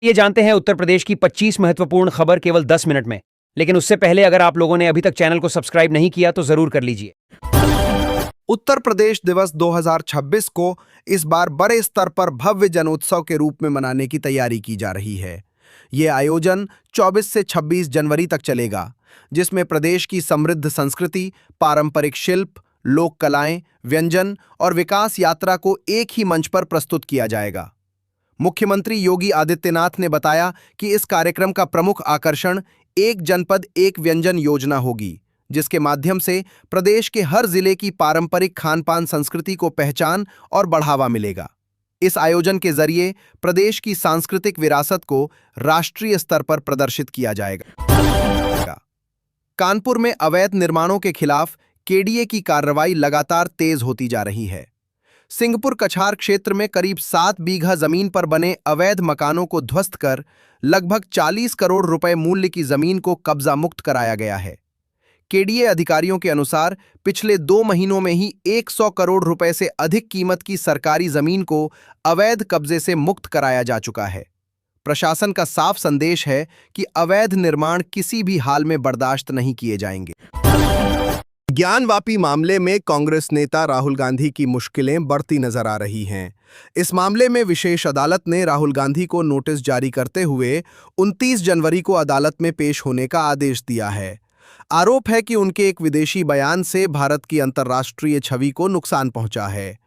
ये जानते हैं उत्तर प्रदेश की 25 महत्वपूर्ण खबर केवल 10 मिनट में। लेकिन उससे पहले अगर आप लोगों ने अभी तक चैनल को सब्सक्राइब नहीं किया तो जरूर कर लीजिए। उत्तर प्रदेश दिवस 2026 को इस बार बड़े स्तर पर भव्य जनोत्सव के रूप में मनाने की तैयारी की जा रही है। ये आयोजन 24 से 26 जनवरी तक चलेगा, जिसमें प्रदेश की समृद्ध संस्कृति, पारंपरिक शिल्प, लोक कलाएं, व्यंजन और विकास यात्रा को एक ही मंच पर प्रस्तुत किया जाएगा। मुख्यमंत्री योगी आदित्यनाथ ने बताया कि इस कार्यक्रम का प्रमुख आकर्षण एक जनपद एक व्यंजन योजना होगी, जिसके माध्यम से प्रदेश के हर जिले की पारंपरिक खान-पान संस्कृति को पहचान और बढ़ावा मिलेगा। इस आयोजन के जरिए प्रदेश की सांस्कृतिक विरासत को राष्ट्रीय स्तर पर प्रदर्शित किया जाएगा। कानपुर में अवैध निर्माणों के खिलाफ केडीए की कार्रवाई लगातार तेज होती जा रही है। सिंहपुर कछार क्षेत्र में करीब 7 बीघा जमीन पर बने अवैध मकानों को ध्वस्त कर लगभग 40 करोड़ रुपए मूल्य की जमीन को कब्जा मुक्त कराया गया है। केडीए अधिकारियों के अनुसार पिछले 2 महीनों में ही 100 करोड़ रुपए से अधिक कीमत की सरकारी जमीन को अवैध कब्जे से मुक्त कराया जा चुका है। प्रशासन का साफ संदेश है कि अवैध निर्माण किसी भी हाल में बर्दाश्त नहीं किए जाएंगे। ज्ञानवापी मामले में कांग्रेस नेता राहुल गांधी की मुश्किलें बढ़ती नजर आ रही हैं। इस मामले में विशेष अदालत ने राहुल गांधी को नोटिस जारी करते हुए 29 जनवरी को अदालत में पेश होने का आदेश दिया है। आरोप है कि उनके एक विदेशी बयान से भारत की अंतर्राष्ट्रीय छवि को नुकसान पहुंचा है।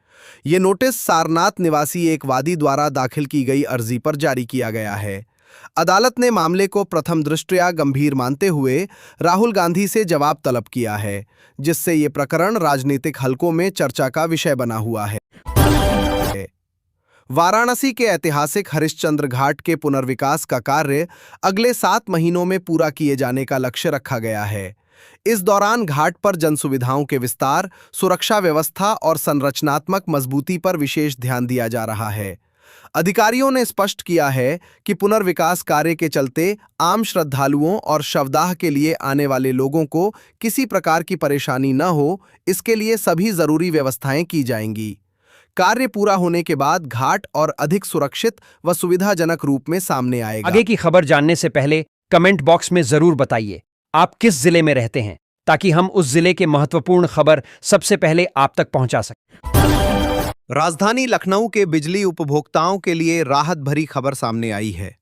ये नोटिस सारनाथ निवासी एक वादी द्वारा दाखिल की गई अर्जी पर जारी किया गया है। अदालत ने मामले को प्रथम दृष्टया गंभीर मानते हुए राहुल गांधी से जवाब तलब किया है, जिससे ये प्रकरण राजनीतिक हलकों में चर्चा का विषय बना हुआ है। वाराणसी के ऐतिहासिक हरिश्चंद्र घाट के पुनर्विकास का कार्य अगले 7 महीनों में पूरा किए जाने का लक्ष्य रखा गया है। इस दौरान घाट पर जनसुविधाओं के विस्तार, सुरक्षा व्यवस्था और संरचनात्मक मजबूती पर विशेष ध्यान दिया जा रहा है। अधिकारियों ने स्पष्ट किया है कि पुनर्विकास कार्य के चलते आम श्रद्धालुओं और शवदाह के लिए आने वाले लोगों को किसी प्रकार की परेशानी न हो, इसके लिए सभी जरूरी व्यवस्थाएं की जाएंगी। कार्य पूरा होने के बाद घाट और अधिक सुरक्षित व सुविधाजनक रूप में सामने आएगा। आगे की खबर जानने से पहले कमेंट बॉक्स में जरूर बताइए आप किस जिले में रहते हैं, ताकि हम उस जिले के महत्वपूर्ण खबर सबसे पहले आप तक पहुंचा सकें। राजधानी लखनऊ के बिजली उपभोक्ताओं के लिए राहत भरी खबर सामने आई है।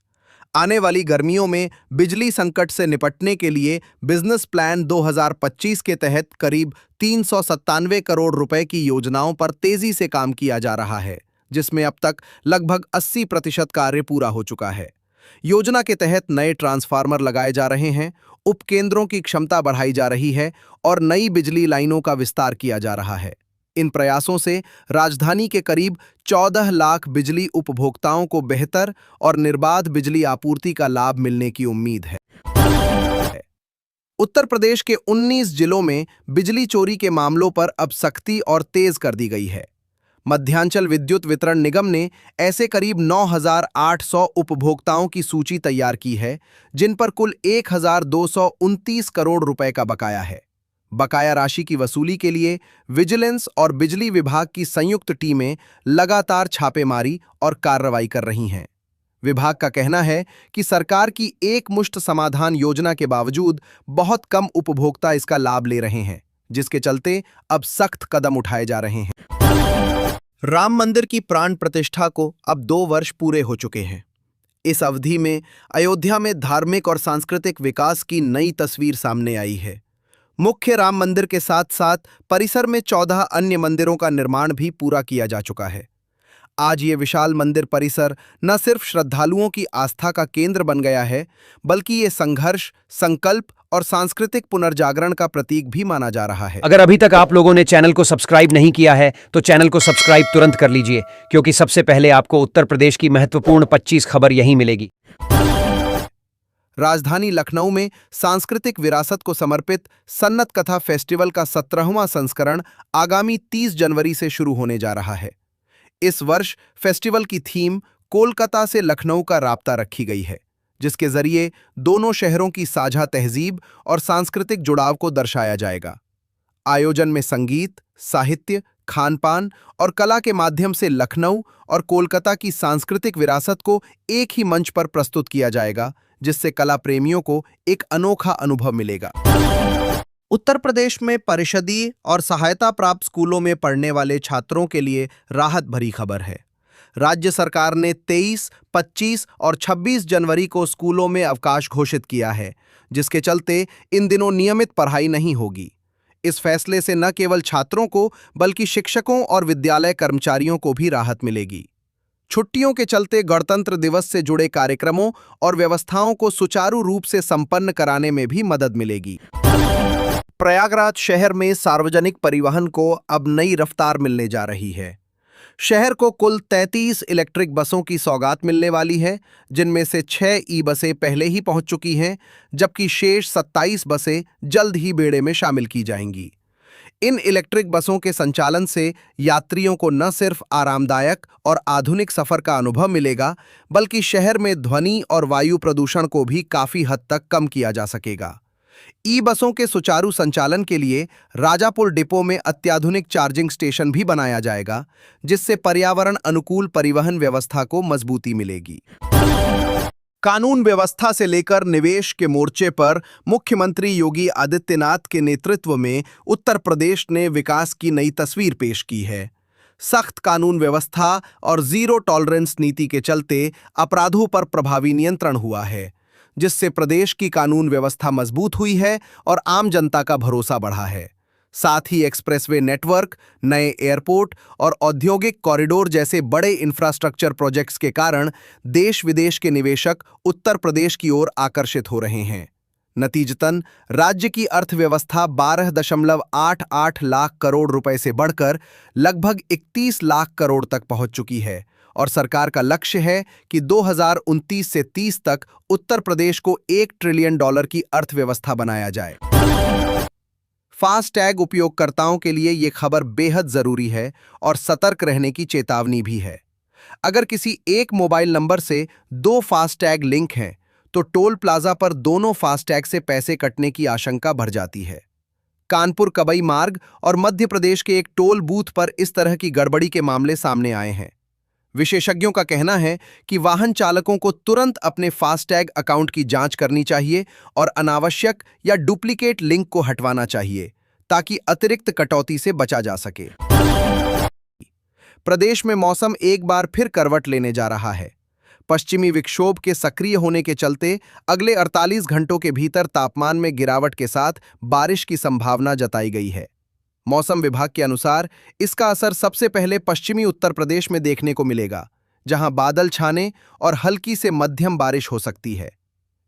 आने वाली गर्मियों में बिजली संकट से निपटने के लिए बिजनेस प्लान 2025 के तहत करीब 397 करोड़ रुपए की योजनाओं पर तेजी से काम किया जा रहा है, जिसमें अब तक लगभग 80% कार्य पूरा हो चुका है। योजना के तहत नए ट्रांसफार्मर लगाए जा रहे हैं, उपकेंद्रों की क्षमता बढ़ाई जा रही है और नई बिजली लाइनों का विस्तार किया जा रहा है। इन प्रयासों से राजधानी के करीब 14 लाख बिजली उपभोक्ताओं को बेहतर और निर्बाध बिजली आपूर्ति का लाभ मिलने की उम्मीद है। उत्तर प्रदेश के 19 जिलों में बिजली चोरी के मामलों पर अब सख्ती और तेज कर दी गई है। मध्यांचल विद्युत वितरण निगम ने ऐसे करीब 9,800 उपभोक्ताओं की सूची तैयार की है, जिन पर कुल 1,229 करोड़ रुपए का बकाया है। बकाया राशि की वसूली के लिए विजिलेंस और बिजली विभाग की संयुक्त टीमें लगातार छापेमारी और कार्रवाई कर रही हैं। विभाग का कहना है कि सरकार की एकमुश्त समाधान योजना के बावजूद बहुत कम उपभोक्ता इसका लाभ ले रहे हैं, जिसके चलते अब सख्त कदम उठाए जा रहे हैं। राम मंदिर की प्राण प्रतिष्ठा को अब 2 वर्ष पूरे हो चुके हैं। इस अवधि में अयोध्या में धार्मिक और सांस्कृतिक विकास की नई तस्वीर सामने आई है। मुख्य राम मंदिर के साथ साथ परिसर में 14 अन्य मंदिरों का निर्माण भी पूरा किया जा चुका है। आज ये विशाल मंदिर परिसर न सिर्फ श्रद्धालुओं की आस्था का केंद्र बन गया है, बल्कि ये संघर्ष, संकल्प और सांस्कृतिक पुनर्जागरण का प्रतीक भी माना जा रहा है। अगर अभी तक आप लोगों ने चैनल को सब्सक्राइब नहीं किया है तो चैनल को सब्सक्राइब तुरंत कर लीजिए, क्योंकि सबसे पहले आपको उत्तर प्रदेश की महत्वपूर्ण 25 खबर यहीं मिलेगी। राजधानी लखनऊ में सांस्कृतिक विरासत को समर्पित सन्नत कथा फेस्टिवल का 17वां संस्करण आगामी 30 जनवरी से शुरू होने जा रहा है। इस वर्ष फेस्टिवल की थीम कोलकाता से लखनऊ का राब्ता रखी गई है, जिसके जरिए दोनों शहरों की साझा तहजीब और सांस्कृतिक जुड़ाव को दर्शाया जाएगा। आयोजन में संगीत, साहित्य, खान पान और कला के माध्यम से लखनऊ और कोलकाता की सांस्कृतिक विरासत को एक ही मंच पर प्रस्तुत किया जाएगा, जिससे कला प्रेमियों को एक अनोखा अनुभव मिलेगा। उत्तर प्रदेश में परिषदीय और सहायता प्राप्त स्कूलों में पढ़ने वाले छात्रों के लिए राहत भरी खबर है। राज्य सरकार ने 23, 25 और 26 जनवरी को स्कूलों में अवकाश घोषित किया है, जिसके चलते इन दिनों नियमित पढ़ाई नहीं होगी। इस फैसले से न केवल छात्रों को बल्कि शिक्षकों और विद्यालय कर्मचारियों को भी राहत मिलेगी। छुट्टियों के चलते गणतंत्र दिवस से जुड़े कार्यक्रमों और व्यवस्थाओं को सुचारू रूप से संपन्न कराने में भी मदद मिलेगी। प्रयागराज शहर में सार्वजनिक परिवहन को अब नई रफ्तार मिलने जा रही है। शहर को कुल 33 इलेक्ट्रिक बसों की सौगात मिलने वाली है, जिनमें से 6 ई बसें पहले ही पहुंच चुकी हैं, जबकि शेष 27 बसें जल्द ही बेड़े में शामिल की जाएंगी। इन इलेक्ट्रिक बसों के संचालन से यात्रियों को न सिर्फ आरामदायक और आधुनिक सफर का अनुभव मिलेगा, बल्कि शहर में ध्वनि और वायु प्रदूषण को भी काफी हद तक कम किया जा सकेगा। ई बसों के सुचारू संचालन के लिए राजापुर डिपो में अत्याधुनिक चार्जिंग स्टेशन भी बनाया जाएगा, जिससे पर्यावरण अनुकूल परिवहन व्यवस्था को मजबूती मिलेगी। कानून व्यवस्था से लेकर निवेश के मोर्चे पर मुख्यमंत्री योगी आदित्यनाथ के नेतृत्व में उत्तर प्रदेश ने विकास की नई तस्वीर पेश की है। सख्त कानून व्यवस्था और जीरो टॉलरेंस नीति के चलते अपराधों पर प्रभावी नियंत्रण हुआ है, जिससे प्रदेश की कानून व्यवस्था मजबूत हुई है और आम जनता का भरोसा बढ़ा है। साथ ही एक्सप्रेसवे नेटवर्क, नए एयरपोर्ट और औद्योगिक कॉरिडोर जैसे बड़े इंफ्रास्ट्रक्चर प्रोजेक्ट्स के कारण देश विदेश के निवेशक उत्तर प्रदेश की ओर आकर्षित हो रहे हैं। नतीजतन राज्य की अर्थव्यवस्था 12.88 लाख करोड़ रुपए से बढ़कर लगभग 31 लाख करोड़ तक पहुंच चुकी है और सरकार का लक्ष्य है कि 2029 से 30 तक उत्तर प्रदेश को $1 ट्रिलियन की अर्थव्यवस्था बनाया जाए। फास्टैग उपयोगकर्ताओं के लिए ये खबर बेहद जरूरी है और सतर्क रहने की चेतावनी भी है। अगर किसी एक मोबाइल नंबर से 2 फास्टैग लिंक हैं, तो टोल प्लाजा पर दोनों फास्टैग से पैसे कटने की आशंका बढ़ जाती है। कानपुर कबई मार्ग और मध्य प्रदेश के एक टोल बूथ पर इस तरह की गड़बड़ी के मामले सामने आए हैं। विशेषज्ञों का कहना है कि वाहन चालकों को तुरंत अपने फास्टैग अकाउंट की जांच करनी चाहिए और अनावश्यक या डुप्लीकेट लिंक को हटवाना चाहिए, ताकि अतिरिक्त कटौती से बचा जा सके। प्रदेश में मौसम एक बार फिर करवट लेने जा रहा है। पश्चिमी विक्षोभ के सक्रिय होने के चलते अगले 48 घंटों के भीतर तापमान में गिरावट के साथ बारिश की संभावना जताई गई है। मौसम विभाग के अनुसार इसका असर सबसे पहले पश्चिमी उत्तर प्रदेश में देखने को मिलेगा, जहां बादल छाने और हल्की से मध्यम बारिश हो सकती है।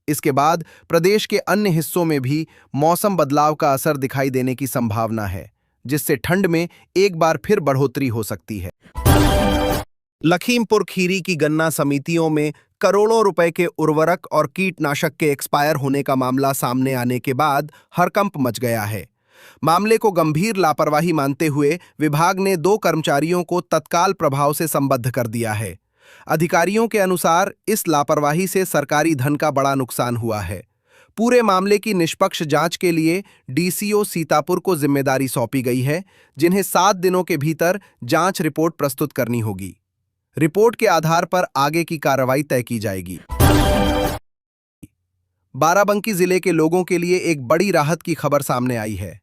इसके बाद प्रदेश के अन्य हिस्सों में भी मौसम बदलाव का असर दिखाई देने की संभावना है, जिससे ठंड में एक बार फिर बढ़ोतरी हो सकती है। लखीमपुर खीरी की गन्ना समितियों में करोड़ों रुपए के उर्वरक और कीटनाशक के एक्सपायर होने का मामला सामने आने के बाद हड़कंप मच गया है। मामले को गंभीर लापरवाही मानते हुए विभाग ने 2 कर्मचारियों को तत्काल प्रभाव से संबद्ध कर दिया है। अधिकारियों के अनुसार इस लापरवाही से सरकारी धन का बड़ा नुकसान हुआ है। पूरे मामले की निष्पक्ष जांच के लिए डीसीओ सीतापुर को जिम्मेदारी सौंपी गई है, जिन्हें 7 दिनों के भीतर जांच रिपोर्ट प्रस्तुत करनी होगी। रिपोर्ट के आधार पर आगे की कार्रवाई तय की जाएगी। बाराबंकी जिले के लोगों के लिए एक बड़ी राहत की खबर सामने आई है।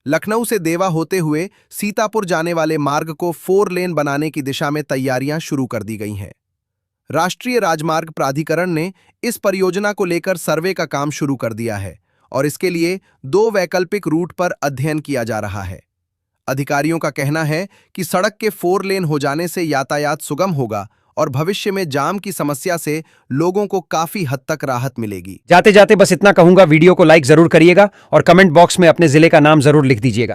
लखनऊ से देवा होते हुए सीतापुर जाने वाले मार्ग को 4 लेन बनाने की दिशा में तैयारियां शुरू कर दी गई हैं। राष्ट्रीय राजमार्ग प्राधिकरण ने इस परियोजना को लेकर सर्वे का काम शुरू कर दिया है और इसके लिए 2 वैकल्पिक रूट पर अध्ययन किया जा रहा है। अधिकारियों का कहना है कि सड़क के 4 लेन हो जाने से यातायात सुगम होगा और भविष्य में जाम की समस्या से लोगों को काफी हद तक राहत मिलेगी। जाते जाते बस इतना कहूंगा, वीडियो को लाइक जरूर करिएगा और कमेंट बॉक्स में अपने जिले का नाम जरूर लिख दीजिएगा।